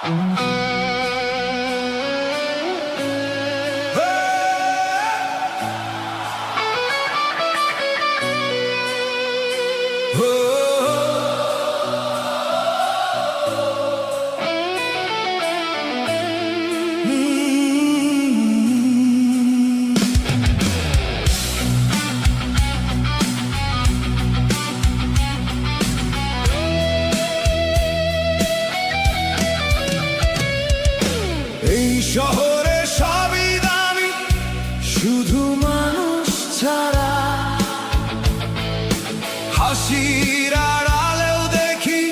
এই শহরে সবই দামি, শুধু মানুষ ছাড়া। হাসির আড়ালেও দেখি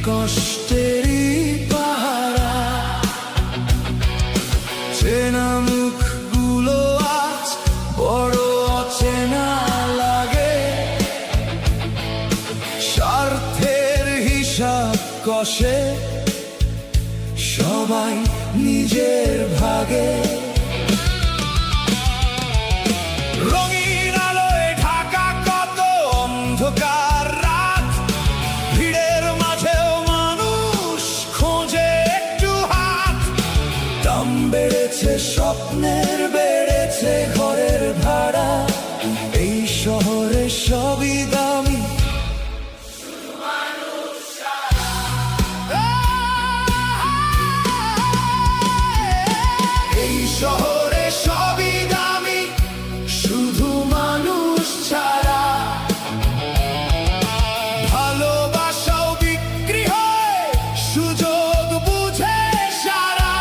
কষ্টেরই পাহারা। চেনা মুখগুলো আজ বড় অচেনা লাগে। স্বার্থের হিসাব কষে সবাই নিজের ভাগে। রঙিন আলোয় ঢাকা কত অন্ধকার রাত, ভিড়ের মাঝেও মানুষ খোঁজে একটু হাত। দাম বেড়েছে স্বপ্নের, বেড়েছে ঘরের ভাড়া। এই শহরে সবই দামি, শহরে সবই দামি, শুধু মানুষ ছাড়া। ভালোবাসাও বিক্রি হয় সুযোগ বুঝে সারা।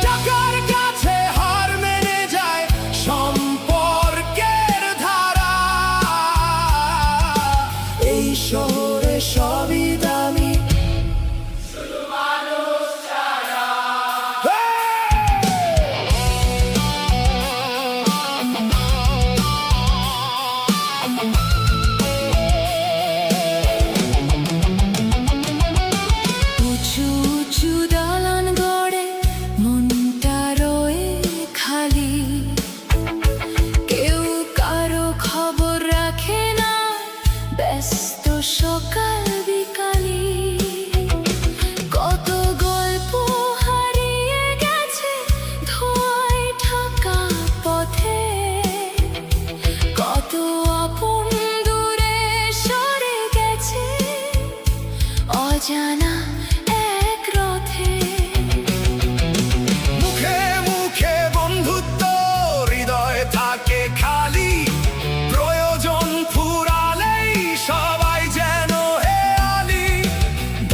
টাকার কাছে হার মেনে যায় সম্পর্কের ধারা। এই শহরে সবই দামি, ব্যস্ত সকাল বিকালি। কত গল্প হারিয়ে গেছে ধোঁয়ায় ঢাকা পথে। কত আপন দূরে সরে গেছে অজানা এক রথে। মুখে মুখে বন্ধুত্ব, হৃদয় থাকে খালি। প্রয়োজন ফুরালেই সবাই যেন হেয়ালি।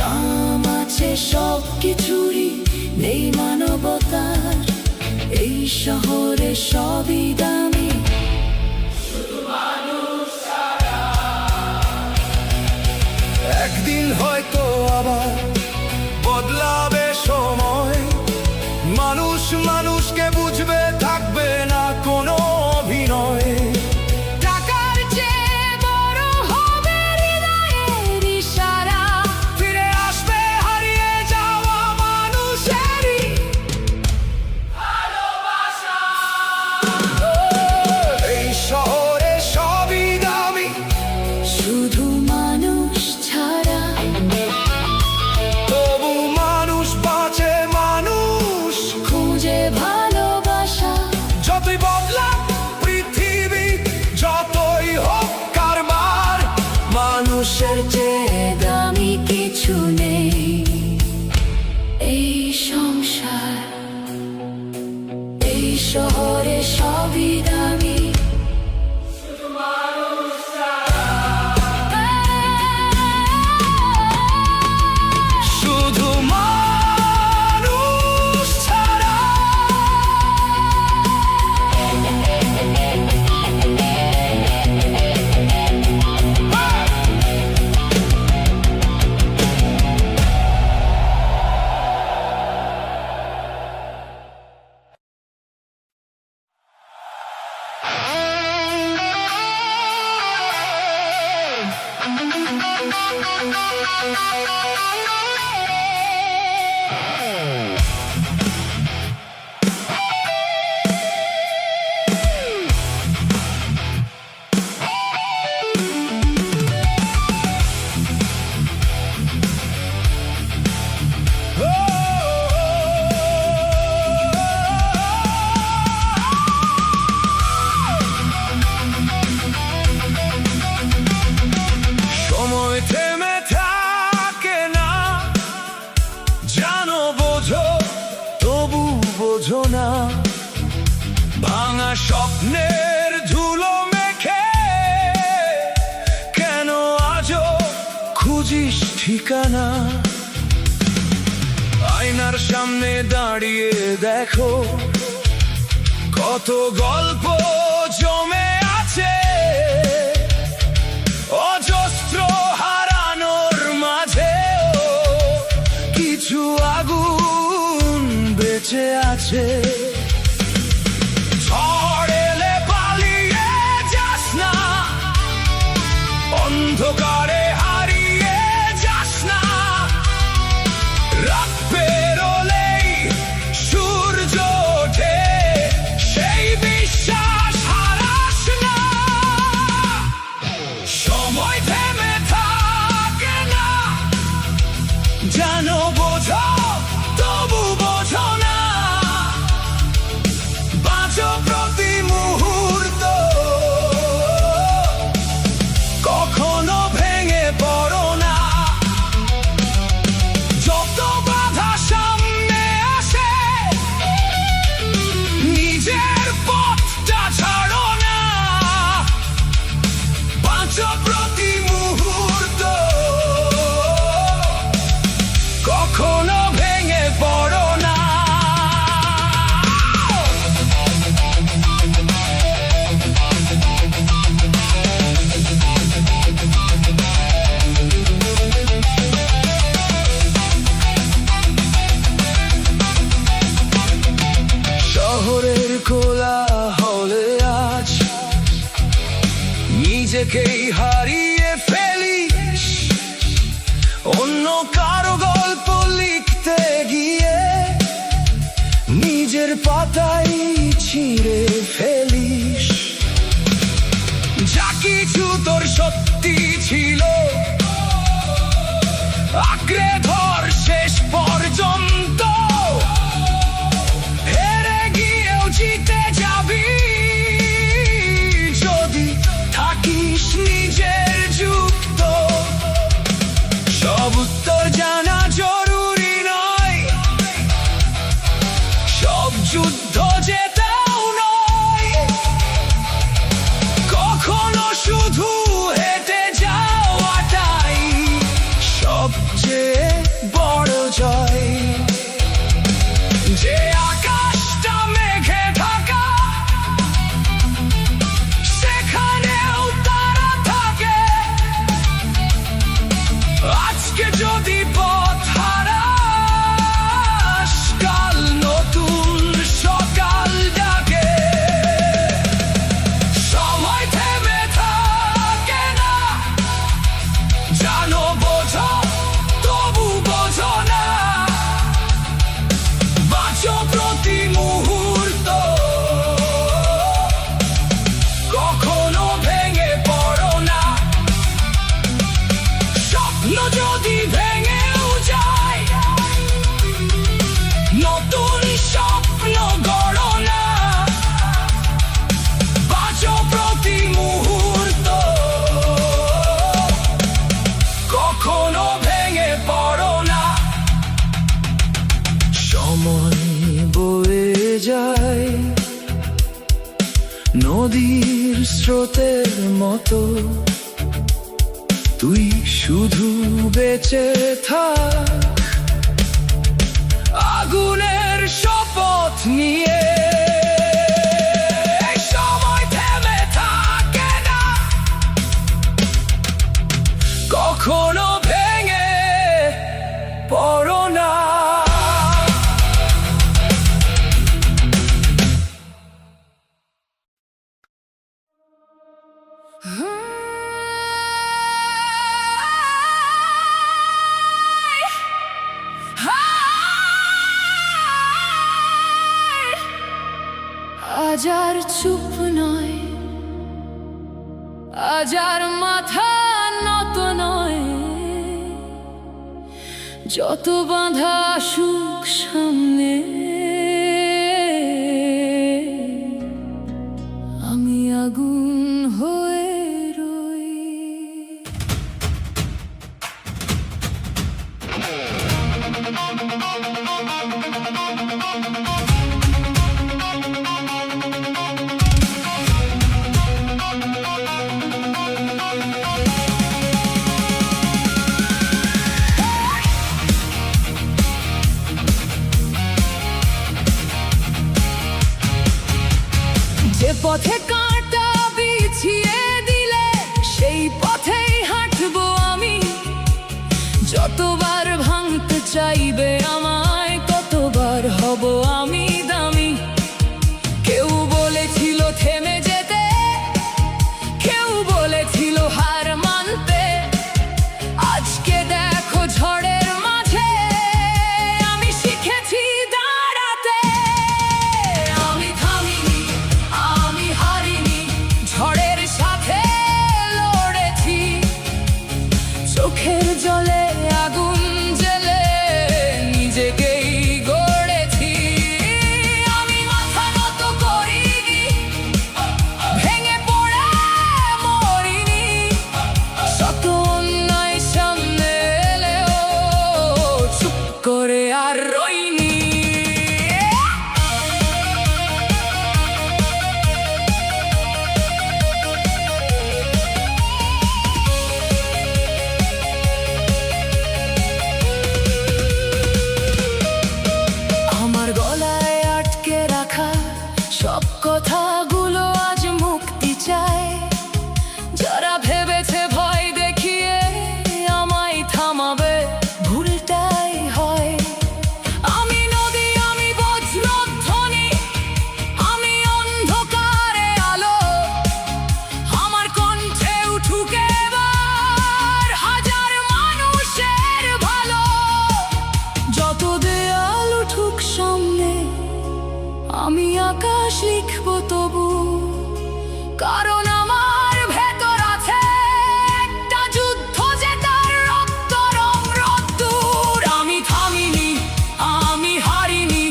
দাম আছে সব কিছুরই, নেই মানবতার। এই শহরে সবই দামি, শুধু মানুষ ছাড়া। একদিন হয়তো আবার বদলাবে সময়। মানুষ মানুষকে বুঝবে, থাকবে না কোনো অভিনয়। টাকার চেয়ে বড় হবে হৃদয়ের ইশারা। ফিরে আসবে হারিয়ে যাওয়া মানুষেরই ভালোবাসা। এই শহরে সবই দামি, শুধু মানুষ ছাড়া। তবু মানুষ খুঁজিস ঠিকানা, আয়নার সামনে দাঁড়িয়ে দেখো কত গল্প জমে আছে, অজস্র হারানোর মাঝেও কিছু আগুন বেঁচে আছে। ঝড় এলে পালিয়ে যাস না, অন্ধকারে হারিয়ে যাস না, রাত পেরোলেই সূর্য ওঠে সেই বিশ্বাস হারাস না। সময় থেমে থাকে না, জানো বোঝো তবু বোঝো না, বাঁচো প্রতি মুহূর্ত, কখনো ভেঙে পড়ো না। যত বাধা সামনে আসে নিজের পথটা ছাড়ো না, বাঁচো প্রতি মুহূর্ত, কখনো ভেঙে পড়ো না। শহরের কোলাহলে আজ নিজেকেই হারিয়ে ফেলিস, অন্য কারো গল্প লিখতে গিয়ে নিজের পাতাই ছিঁড়ে ফেলিস। যা কিছু তোর সত্যি ছিল আঁকড়ে ধর শেষ পর্যন্ত, হেরে গিয়েও জিতে যাবি যদি থাকিস নিজের যুক্ত। সব উত্তর জানা জরুরি নয়, সব যুদ্ধ জেতাও নয়, কখনো শুধু হেঁটে যাওয়াটাই সবচেয়ে বড় জয়। যে আকাশটা মেঘে ঢাকা সেখানেও তারা থাকে, আজকে যদি পথ হারাস কাল নতুন সকাল ডাকে। সময় থেমে থাকে না, জানো বোঝো তবু বোঝো না, বাঁচো প্রতি মুহূর্ত, কখনো ভেঙে পড়ো না। স্বপ্ন যদি ভেঙেও যায় নতুন স্বপ্ন গড়ো না, বাঁচো প্রতি মুহূর্ত, কখনো ভেঙে পড়ো না। সময় বয়ে যায় নদীর স্রোতের মতো, তুই শুধু বেঁচে থাক আগুনের শপথ নিয়ে। সময় থেমে থাকে না, কখনো ভেঙে পড়ো না। আজ আর চুপ নয়, আজ আর মাথা নত নয়, যত বাধা আসুক সামনে আমি আগুন হয়ে রই। পথে কাঁটা বিছিয়ে দিলে সেই পথেই হাঁটবো আমি। যতবার ভাঙতে চাইবে আমায় ততবার হব আমি দামি। কেউ বলেছিল থেমে যেতে, কেউ বলেছিল হার মানতে। আজকে দেখো ঝড়ের মাঝে আমি শিখেছি দাঁড়াতে। আমি থামিনি, আমি হারিনি, ঝড়ের সাথে লড়েছি। চোখের জলে আগুন জেলে নিজেকেই গড়েছি। আমি মাথা নত করিনি, ভেঙে পড়ে মরিনি। শত অন্যায় সামনে এলেও চুপ করে আর রইনি। আমার গলায় আটকে রাখা সব কথাগুলো আজ মুক্তি চায়। যারা ভেবেছে ভয় দেখিয়ে আমায় থামাবে, ভুলটাই হয়। আমি নদী, আমি বজ্রধ্বনি, আমি অন্ধকারে আলো। আমার কণ্ঠে উঠুক এবার হাজার মানুষের ভালো। যত দেয়াল উঠুক সামনে আমি আকাশ লিখবো তবু। কারণ আমার ভেতর আছে একটা যুদ্ধ জেতার রক্ত রং রোদ্দুর। আমি থামিনি, আমি হারিনি,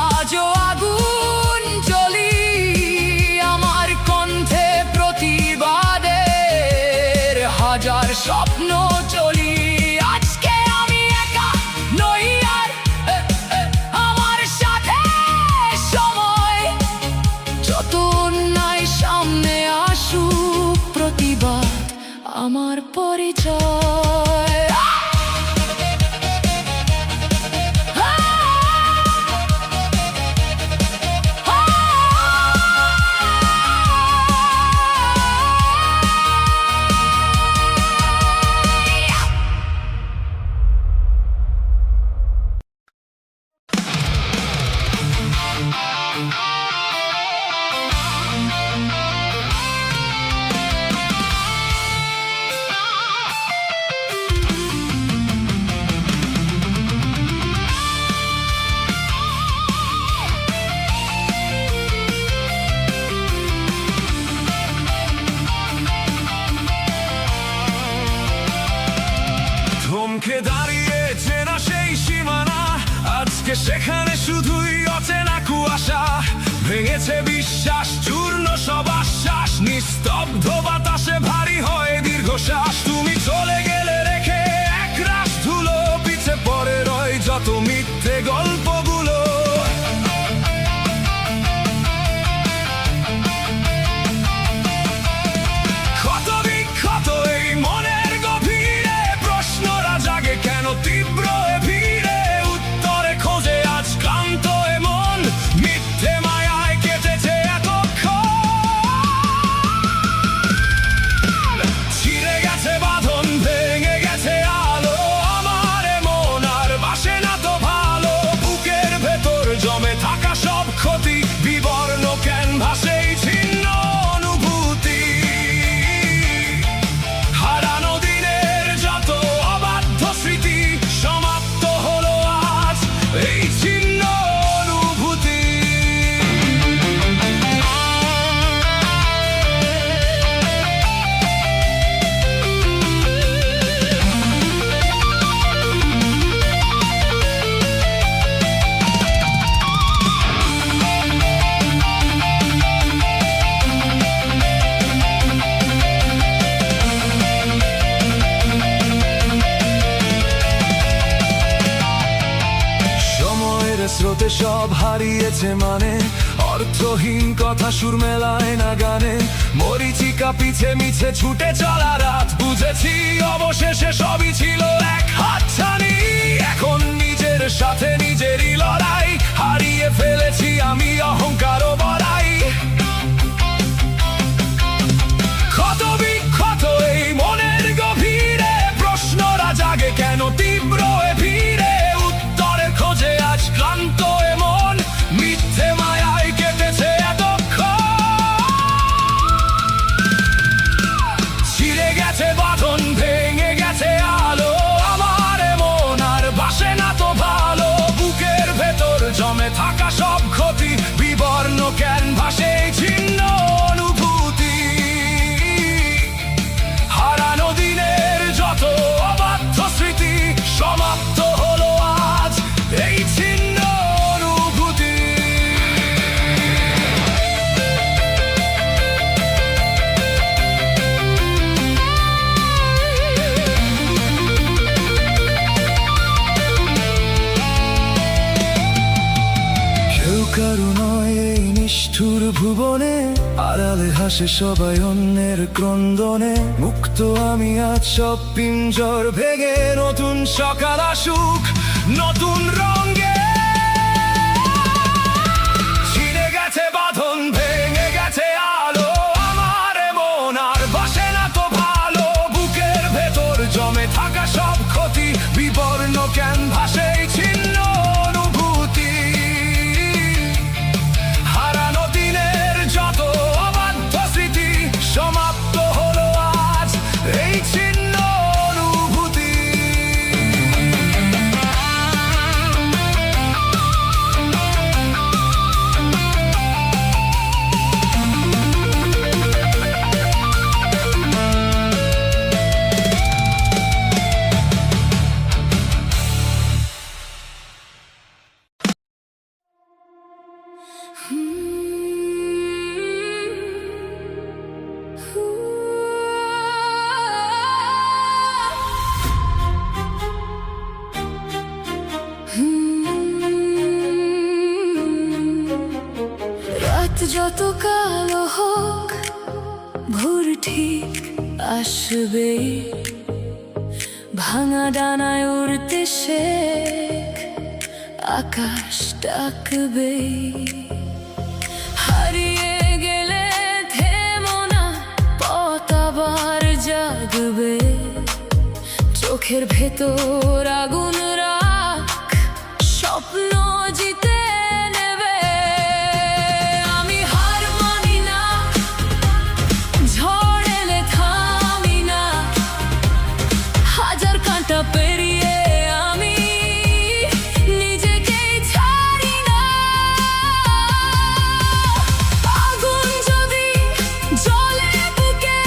আজও আগুন জ্বলি। আমার কণ্ঠে প্রতিবাদের হাজার স্বপ্ন চলি। আজকে আমি একা নই আর, আমার সাথে সময়। যত অন্যায় সামনে আসুক, প্রতিবাদ আমার পরিচয়। থমকে দাঁড়িয়েছে না সেই সীমানা, আজকে সেখানে শুধুই অচেনা কুয়াশা। ভেঙেছে বিশ্বাস, চূর্ণ সব আশ্বাস, নিস্তব্ধ বাতাসে ভারী হয় দীর্ঘশ্বাস। তুমি চলে গেলে রেখে এক রাশ ধুলো, পিছে পড়ে রয় যত মিথ্যে গল্পগুলো। ক্ষত বিক্ষত এই মনের গভীরে প্রশ্নরা জাগে কেন তীব্র এ ভিড়ে। উত্তরে খোঁজে আজ ক্লান্ত এ মন, মিথ্যে মায়ায় কেটেছে এতক্ষণ। ছিঁড়ে গেছে বাঁধন, ভেঙে গেছে আলো, আমার এ মন আর বাসে না তো ভালো। বুকের ভেতর জমে থাকা সব ক্ষতি, বিবর্ণ ক্যানভাসেই ছিন্ন অনুভূতি। হারানো দিনের যত অবাধ্য স্মৃতি, সমাপ্ত হলো আজ এই ছিন্ন অনুভূতি। সময়ের স্রোতে সব হারিয়েছে মানে, অর্থহীন কথা সুর মেলায় না গানে। মরিচিকা পিছে মিছে ছুটে চলা রাত, বুঝেছি অবশেষে সবই ছিল এক হাতছানি। এখন নিজের সাথে নিজেরই লড়াই, হারিয়ে ফেলেছি আমি অহংকার ও বড়াই। কেন তীব্র এ ভিড়ে উত্তরের খোঁজে আজ ক্লান্ত এমন মিথ্যে মায়ায় কেটেছে এতক্ষণ ছিঁড়ে গেছে বাঁধন ভেঙে গেছে আলো আমার মন আর বাসে না তো ভালো বুকের ভেতর জমে থাকা সব ক্ষতি বিবর্ণ ক্যানভাসে ছিন্ন অনুভূতি হারানো দিনের যত অবাধ্য স্মৃতি সমাপ্ত হলো আজ এই ছিন্ন অনুভূতি কেউ কারো নয় এই নিষ্ঠুর ভুবনে আড়ালে হাসে সবাই অন্যের ক্রন্দনে মুক্ত আমি আজ সব পিঞ্জর ভেঙে নতুন সকাল আসুক নতুন রঙে ছিঁড়ে গেছে বাঁধন ভেঙে গেছে আলো আমার মন আর বাসে না তো ভালো বুকের ভেতর জমে থাকা সব ক্ষতি বিবর্ণ ক্যানভাসে ছিন্ন অনুভূতি হারানো দিনের যত অবাধ্য স্মৃতি সমাপ্ত হলো আজ এই ছিন্ন অনুভূতি রাত যত কালো হোক ভোর ঠিক আসবে ভাঙা ডানায় উড়তে শেখ আকাশ ডাকবে হারিয়ে গেলে থেমো না পথ আবার জাগবে চোখের ভেতর আগুন রাখ স্বপ্ন জিতে নেবে আমি হার মানি না ঝড় এলে থামি না হাজার কাঁটা পেরিয়ে আমি নিজেকেই ছাড়ি না আগুন যদি জ্বলে বুকে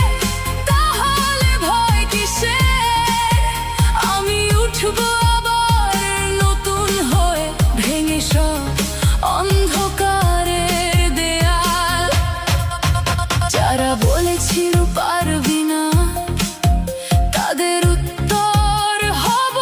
তাহলে ভয় কিসের আমি উঠবো আবার নতুন হয়ে ভেঙে সব অন্ধকারের দেয়াল যারা বলেছিল পারবি না তাদের উত্তর হবে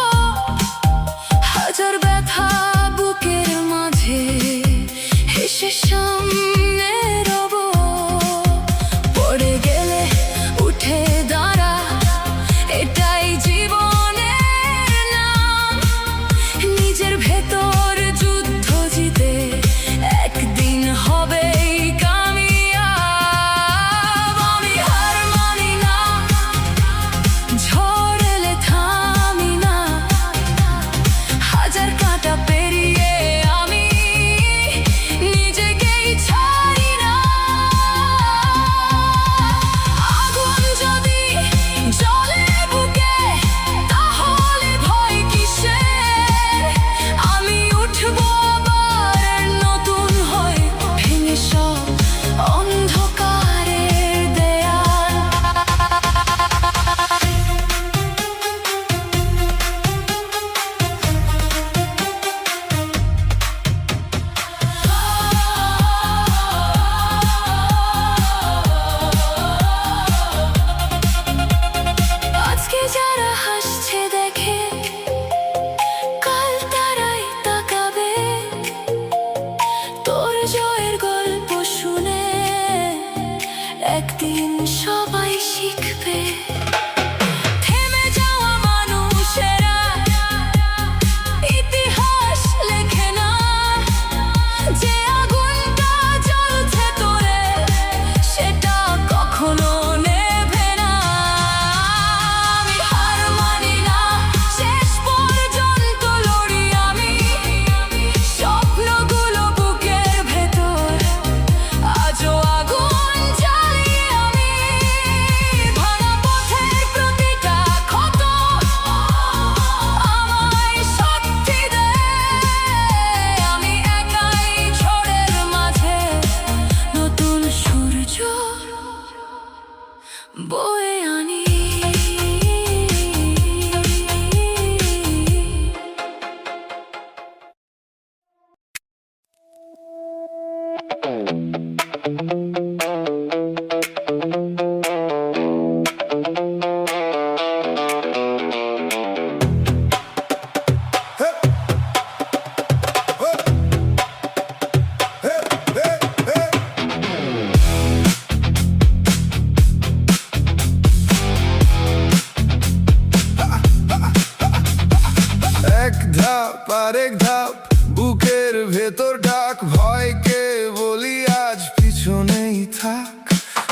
এক ধাপ আরেক ধাপ বুকের ভেতর ডাক, ভয়কে বলি আজ পিছনেই থাক।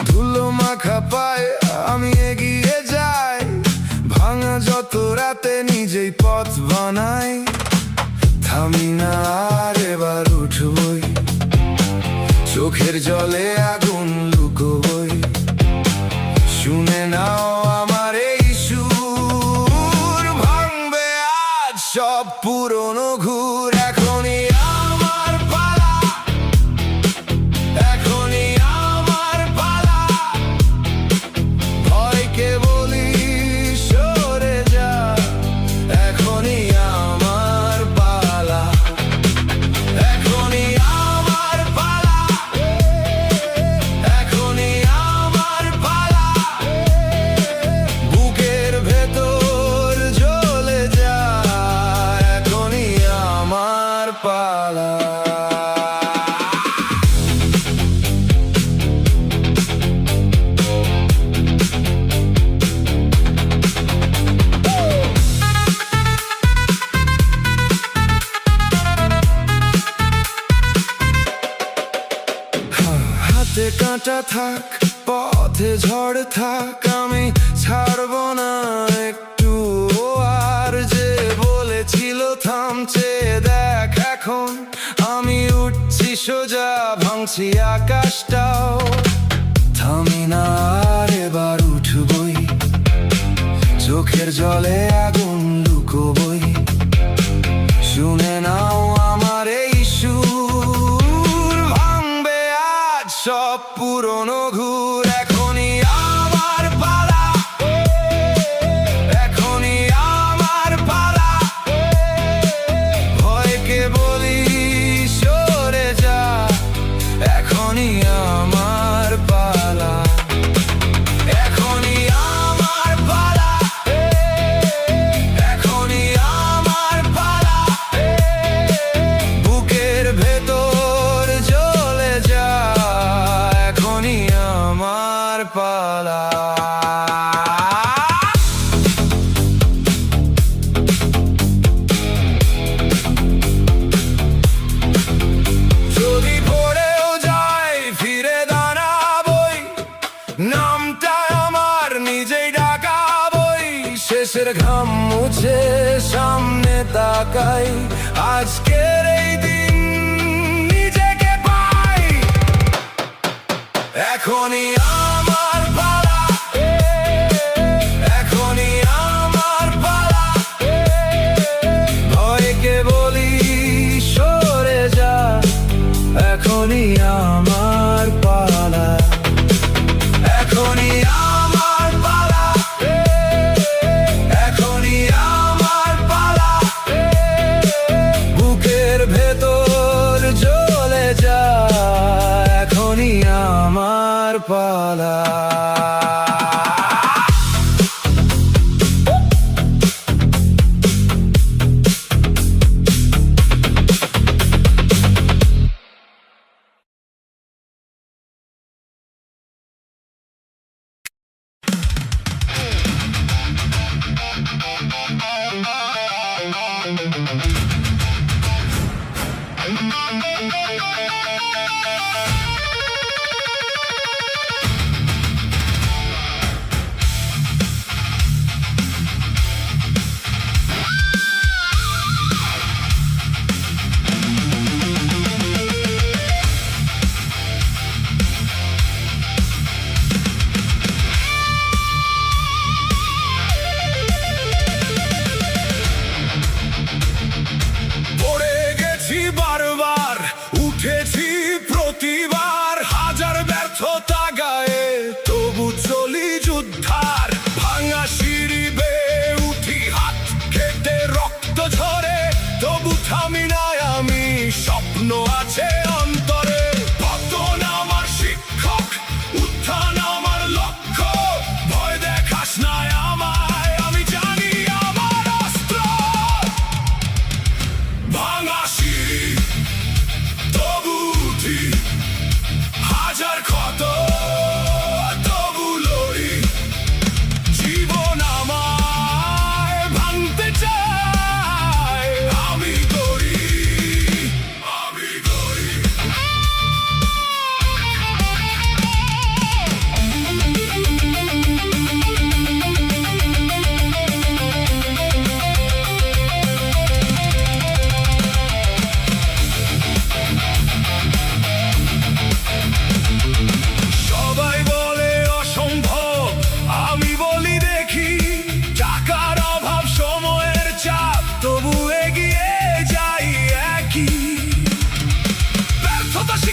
ধুলো মাখা পায়ে আমি এগিয়ে যাই, ভাঙা যত রাতে নিজেই পথ বানাই। থামি না আর এবার উঠবই, চোখের জলে আগুন লুকোবই। শুনে নাও আমার এই সুর, ভাঙবে আজ সব পুরনো ঘুর। এখনই আমার পালা, এখনই আমার পালা। ভয়কে বলি সরে যা, এখনই আমার পালা, এখনই আমার পালা, এখনই আমার পালা। বুকের ভেতর জ্বলে যা, এখনই আমার পালা। হাতে কাঁটা থাক, পথে ঝড় থাক, আমি ছাড়বো না একটু। আর যে বলেছিল থামছে, দেখ এখন আমি উঠছি সোজা, ভাঙছি আকাশটাও। থামি না আর এবার উঠবই, চোখের জলে আগুন লুকোবই। শুনে নাও আমার এই সুর, ভাঙবে আজ সব পুরনো ঘুর। এখনই আমার পালা, এখনই আমার পালা। ভয়কে বলি সরে যা, এখনই আমার পালা, এখনই আমার পালা, এখনই আমার পালা। বুকের ভেতর জ্বলে যা, এখনই আমার পালা। যদি পড়েও যাই ফিরে দাঁড়াবই, নামটা আমার নিজেই ডাকাবই। শেষের ঘাম মুছে সামনে তাকাই, আজকের এই দিন নিজেকে পাই। এখনই আমার পালা, এখনই আমার পালা। ভয়কে বলি সরে যা, এখনই আমার পালা, এখনই আমার পালা, এখনই আমার পালা। বুকের ভেতর জ্বলে যা, এখনই আমার পালা।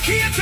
দেখিয়েছে